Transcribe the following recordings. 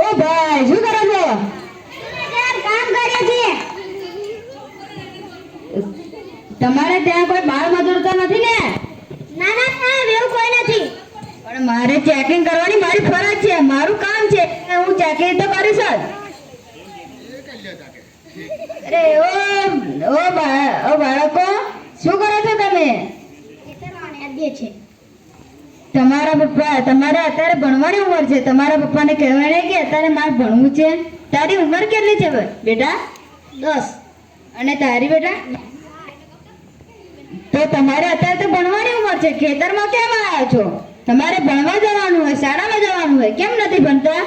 ઓ ભાઈ શું કરો છો? કામ કરીએ છીએ. તમારે ત્યાં કોઈ બાળ મજૂર તો નથી ને? ના ના સાહેબ એવું કોઈ નથી. પણ મારે ચેકિંગ કરવાની મારી ફરજ છે, મારું કામ છે, હું ચેકિંગ તો કરીશ જ. અરે ઓ બાળકો શું કરો છો તમે? તમારા પપ્પા તમારે અત્યારે ભણવાની ઉંમર છે, તમારા પપ્પાને કહેવાય કે અત્યારે મારે ભણવું છે. તારી ઉંમર કેટલી છે બેટા? 10. અને તારી બેટા? તો તમારે અત્યારે તો ભણવાની ઉંમર છે, ખેતરમાં કેમ આવ્યા છો? તમારે ભણવા જવાનું હોય, શાળામાં જવાનું હોય, કેમ નથી ભણતા?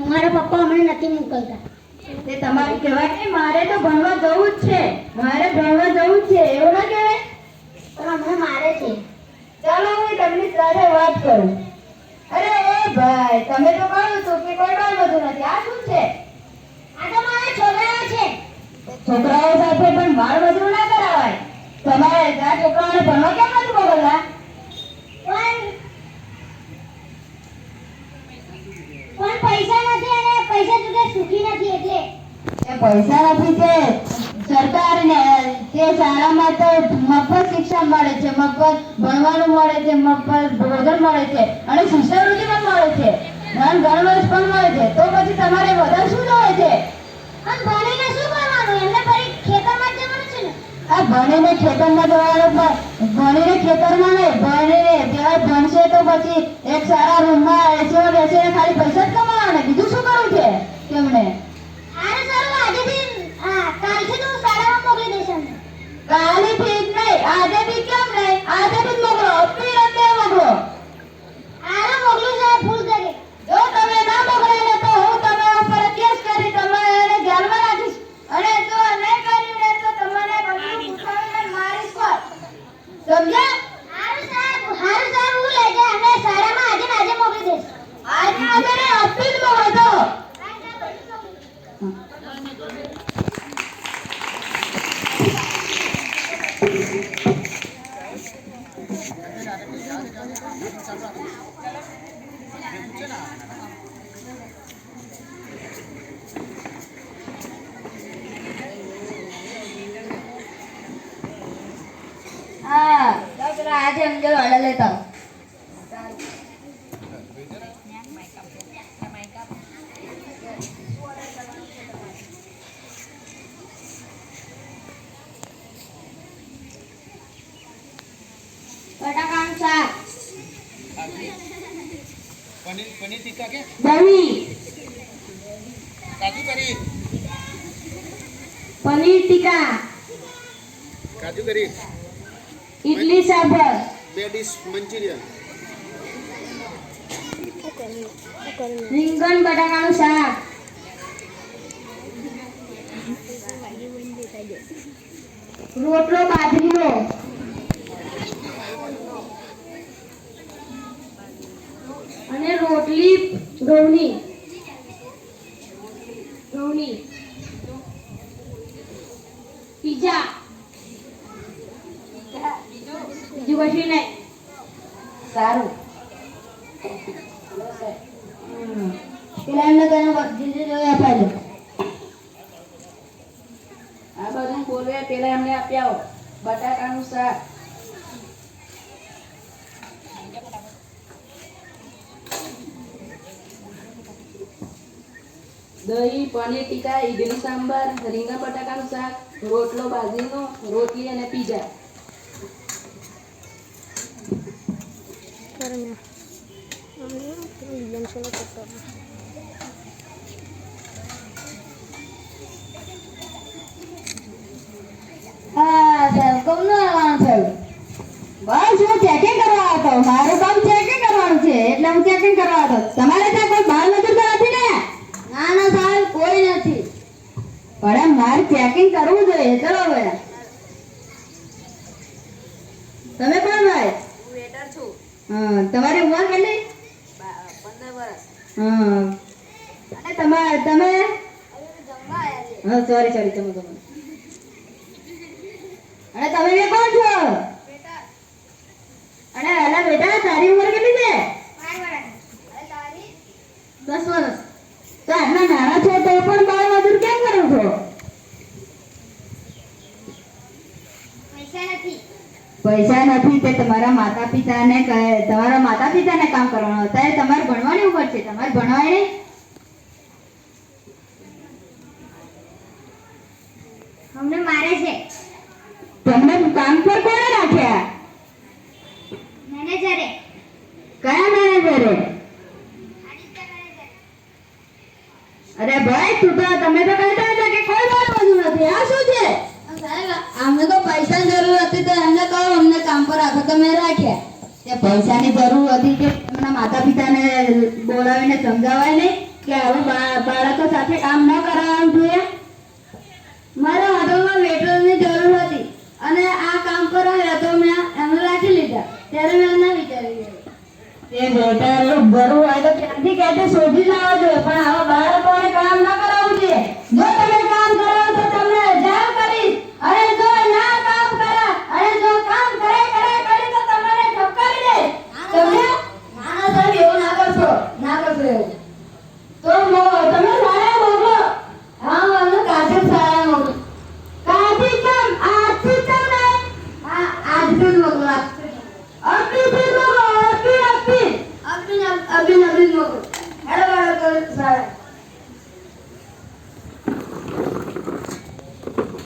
મારા પપ્પા અમને નથી મોકલતા. તે તમારે કહેવાય કે મારે તો ભણવા જવું જ છે, મારે ભણવા જવું જ છે, એવું ના કહેવાય? પણ અમને મારે છે. ચાલો હું તમને સાથે વાત કરું. અરે ઓ ભાઈ તમે તો કહો છો કે કોઈ બાળ મજૂર નથી, આ શું છે? આ તો મારા છોકરાઓ છે. છોકરાઓ સાથે પણ બાળ મજૂર ના કરાવાય. તમારે આ છોકરાઓને ભણવા કેમ નથી મોકલતા? પણ પૈસા નથી અને પૈસા જોડે સુખી નથી એટલે. એ પૈસા નથી તે સરકારને તે શાળામાં તો મફત શિક્ષણ મળે છે, મફત ભણવાનું મળે છે, મફત ભોજન મળે છે અને શિષ્યવૃત્તિ પણ મળે છે, ગણવેશ પણ મળે છે. તો પછી તમારે વધારે શું જોઈએ છે? પણ ભણીને શું કરવાનું? એમને ફરી ખેતરમાં જવાનું છે ને. આ ભણીને ખેતરમાં જવાનું, પણ ભણીને ખેતરમાં નહીં, ભણીને ત્યાં ભણશે તો પછી એક સારા રૂમમાં એસીમાં બેસીને ખાલી પૈસા જ કમાવાના, બીજું શું કરવું છે તેમને? સારું સારું આજેથી કાલથી તો શાળામાં મોકલી દઈશ અમને. કાલેથી જ નહીં, આજેથી કેમ નહીં? આજેથી જ મોકલો, અપીલ અત્યારે મોકલો. સારું મોકલું સાહેબ ફૂલ કરી. જો તમે ના મોકલે ને તો હું તમારા ઉપર કેસ કરી તમારે જેલમાં રાખીશ અને જો નહીં કર્યું ને તો તમારે બંદૂક ઉઠાવીને મારીશ પણ. સમજ્યા? સારું સાહેબ હું લઈ જાય અને શાળામાં આજે ને આજે મોકલી દઈશ. આજે ને અપીલ મોકલો તો. હા આજે અંજલ ઓર્ડર લેતા બટાકાનું શાક. पनीर टिक्का क्या? દહીં, काजू करी. પનીર ટીકા, काजू करी. Idli sambar, 2 dish Manchurian. રીંગણ બટાકાનું શાક, રોટલો બાજરીનો, અને રોટલી ઘઉંની, પીઝા, બીજું કશું નહીં. સારું પેલા એમને તને બધી જોઈ અપાજો. આ બધું બોલવે પેલા એમને આપી આવો. બટાકાનું શાક, દહીં, પનીર ટીકા, ઈડલી સાંભાર, રીંગણ બટાકાનું શાક, રોટલો બાજરીનો, રોટલી અને પીઝા. હા સાહેબ કોનું આવવાનું થયું? બસ હું ચેકિંગ કરવા હતો, મારું કામ ચેકિંગ કરવાનું છે એટલે હું ચેકિંગ કરવા હતો. તમારે ત્યાં કોઈ બાળ મજૂર તો નથી ને? ના ના સાહેબ કોઈ નથી. પણ મારે ચેકિંગ કરવું જોઈએ. ચલો ભાઈ તમે કોણ ભાઈ? હું વેટર છું. હા તમારી ઉંમર કેટલી? 15 વર્ષ. હા અને તમે જમવા આવ્યા છે. હા સોરી તમે અને તમે બે કોણ છો? અને અલા બેટા તારી ઉંમર કેટલી છે? 5 વર્ષ. અને તારી? 10 વર્ષ. રીતે તમારા માતા પિતાને કામ કરવાનું. અત્યારે તમારે ભણવાની ઉંમર છે, તમારે ભણવાય નહીં. અમને મારે છે તમને કામ પર કોણે રાખ્યા? મેનેજરે કયા મેનેજરે? આદિત્ય મેનેજર અરે ભાઈ તું તો તમે તો કહેતા હતા કે કોઈ ભણવાનું નથી. આ શું છે? સાહેબ અમને તો પૈસાની જરૂર હતી તો એમને કહો અમને કામ પર રાખો તો મેં રાખ્યા. તે પૈસાની જરૂર હતી કે એમના માતા પિતાને બોલાવીને સમજાવાય નહીં કે હવે બાળકો સાથે કામ ન કરાવવું જોઈએ? મારા હોટલમાં વેટરની જરૂર હતી અને આ કામ પર આવ્યા તો મેં એમને રાખી લીધા. ત્યારે મેં ના વિચાર્યું. તે વેટર ભરવું હોય તો ક્યાંથી ક્યાંથી શોધી લાવવા જોઈએ, પણ આવા બાળકોને કામ ન કરાવવું જોઈએ. જો તમે કામ કરાવો તો તમને જાણ કરીશ, અને જો ના કામ કરે અને જો કામ કરે તો તમારે ઠપકારી દે. સમજ્યા? ના સાહેબ એવું ના કરશો એવું. તો તમે શાળાએ મોકલો. હા અમને કાશી શાળાએ મોકલો. કાથી કેમ? આજથી કેમ નહીં? હા આજથી જ મોકલો. અપીથી મોકલો. અપી અભિન મોકલો. હેડો બાળકો શાળાએ.